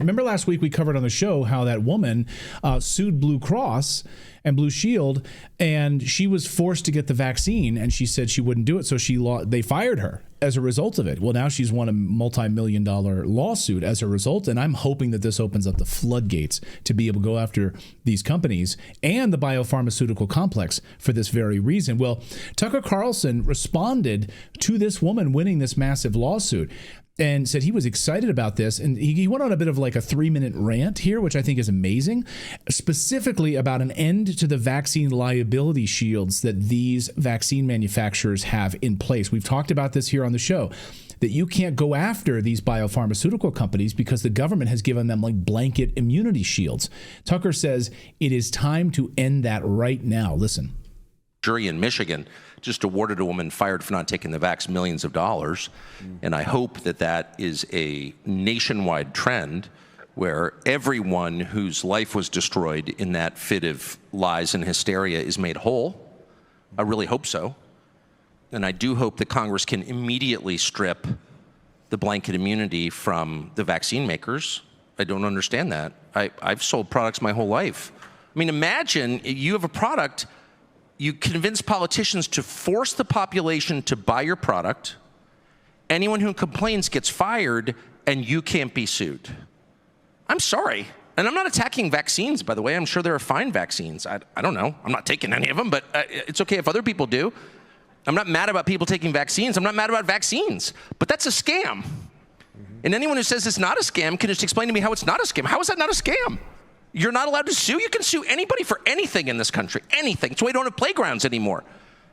remember last week we covered on the show how that woman sued Blue Cross and Blue Shield, and she was forced to get the vaccine, and she said she wouldn't do it, so they fired her as a result of it. Well, now she's won a multi-million-dollar lawsuit as a result, and I'm hoping that this opens up the floodgates to be able to go after these companies and the biopharmaceutical complex for this very reason. Well, Tucker Carlson responded to this woman winning this massive lawsuit and said he was excited about this. And he went on a bit of like a 3-minute rant here, which I think is amazing, specifically about an end to the vaccine liability shields that these vaccine manufacturers have in place. We've talked about this here on the show, that you can't go after these biopharmaceutical companies because the government has given them like blanket immunity shields. Tucker says it is time to end that right now. Listen. Jury in Michigan just awarded a woman fired for not taking the vax millions of dollars. And I hope that that is a nationwide trend where everyone whose life was destroyed in that fit of lies and hysteria is made whole. I really hope so. And I do hope that Congress can immediately strip the blanket immunity from the vaccine makers. I don't understand that. I've sold products my whole life. I mean, imagine you have a product. You convince politicians to force the population to buy your product. Anyone who complains gets fired, and you can't be sued. I'm sorry. And I'm not attacking vaccines, by the way. I'm sure there are fine vaccines. I don't know. I'm not taking any of them, but it's okay if other people do. I'm not mad about people taking vaccines. I'm not mad about vaccines. But that's a scam. And anyone who says it's not a scam can just explain to me how it's not a scam. How is that not a scam? You're not allowed to sue? You can sue anybody for anything in this country. Anything. That's why we don't have playgrounds anymore.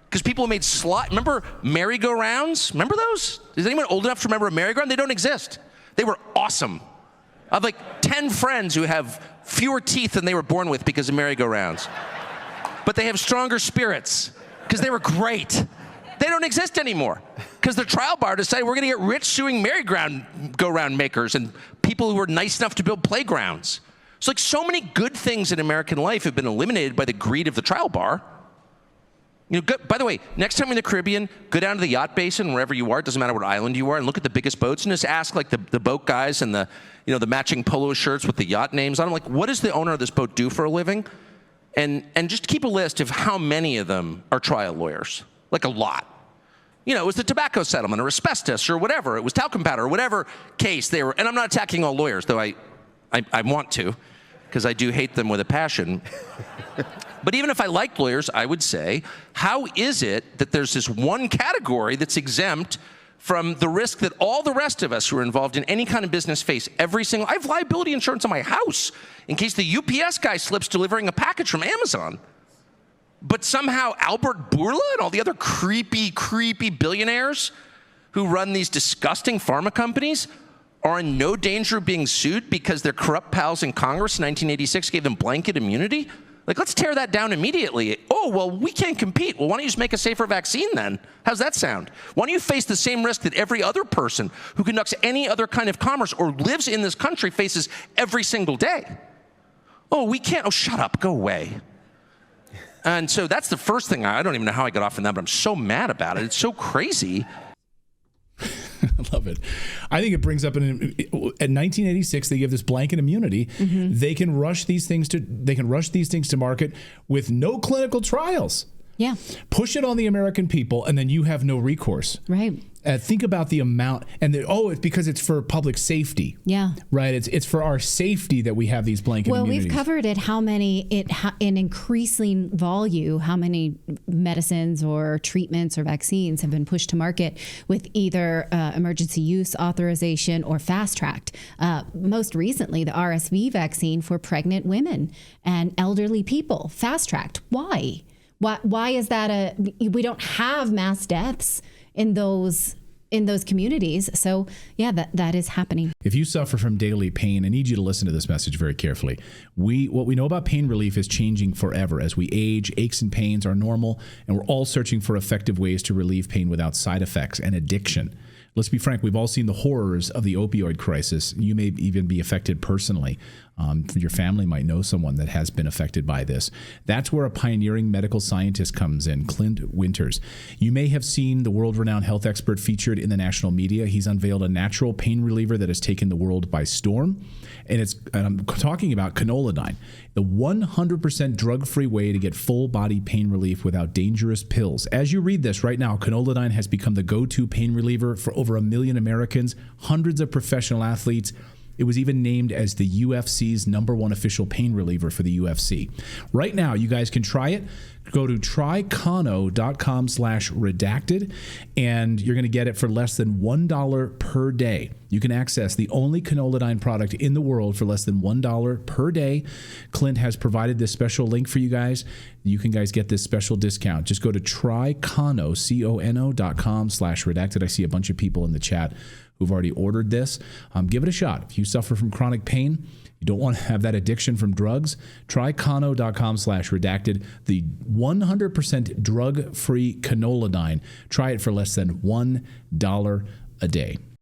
Because people made remember merry-go-rounds? Remember those? Is anyone old enough to remember a merry-go-round? They don't exist. They were awesome. I have like 10 friends who have fewer teeth than they were born with because of merry-go-rounds. But they have stronger spirits because they were great. They don't exist anymore because the trial bar decided we're going to get rich suing merry-go-round makers and people who were nice enough to build playgrounds. It's like so many good things in American life have been eliminated by the greed of the trial bar. You know, by the way, next time you're in the Caribbean, go down to the yacht basin, wherever you are, it doesn't matter what island you are, and look at the biggest boats and just ask like the boat guys and the matching polo shirts with the yacht names on them, like, what does the owner of this boat do for a living? And just keep a list of how many of them are trial lawyers, like a lot. You know, it was the tobacco settlement or asbestos or whatever. It was talcum powder or whatever case they were, and I'm not attacking all lawyers, though I want to, because I do hate them with a passion. But even if I liked lawyers, I would say, how is it that there's this one category that's exempt from the risk that all the rest of us who are involved in any kind of business face every single... I have liability insurance on my house in case the UPS guy slips delivering a package from Amazon. But somehow Albert Bourla and all the other creepy billionaires who run these disgusting pharma companies are in no danger of being sued because their corrupt pals in Congress in 1986 gave them blanket immunity? Like, let's tear that down immediately. Oh, well, we can't compete. Well, why don't you just make a safer vaccine then? How's that sound? Why don't you face the same risk that every other person who conducts any other kind of commerce or lives in this country faces every single day? Oh, we can't. Oh, shut up. Go away. And so that's the first thing. I don't even know how I got off on that, but I'm so mad about it. It's so crazy. I love it. I think it brings up in 1986 they give this blanket immunity. Mm-hmm. They can rush these things to market with no clinical trials. Yeah. Push it on the American people, and then you have no recourse. Right. Think about the amount, and it's because it's for public safety. Yeah. Right. It's for our safety that we have these blanket immunities. We've covered it. In increasing volume, how many medicines or treatments or vaccines have been pushed to market with either emergency use authorization or fast tracked. Most recently, the RSV vaccine for pregnant women and elderly people, fast tracked. Why? Why is that we don't have mass deaths in those communities? So yeah, that is happening. If you suffer from daily pain, I need you to listen to this message very carefully. What we know about pain relief is changing forever. As we age, aches and pains are normal, and we're all searching for effective ways to relieve pain without side effects and addiction. let's be frank, we've all seen the horrors of the opioid crisis. You may even be affected personally. Your family might know someone that has been affected by this. That's where a pioneering medical scientist comes in, Clint Winters. You may have seen the world-renowned health expert featured in the national media. He's unveiled a natural pain reliever that has taken the world by storm. And I'm talking about Canoladine, the 100% drug-free way to get full-body pain relief without dangerous pills. As you read this right now, Canoladine has become the go-to pain reliever for over 1 million Americans, hundreds of professional athletes. It was even named as the UFC's #1 official pain reliever for the UFC. Right now, you guys can try it. Go to trycano.com/redacted, and you're going to get it for less than $1 per day. You can access the only Canoladine product in the world for less than $1 per day. Clint has provided this special link for you guys. You can guys get this special discount. Just go to trycano.com/redacted. I see a bunch of people in the chat who've already ordered this. Give it a shot. If you suffer from chronic pain, you don't want to have that addiction from drugs, try kano.com/redacted, the 100% drug-free Canoladine. Try it for less than $1 a day.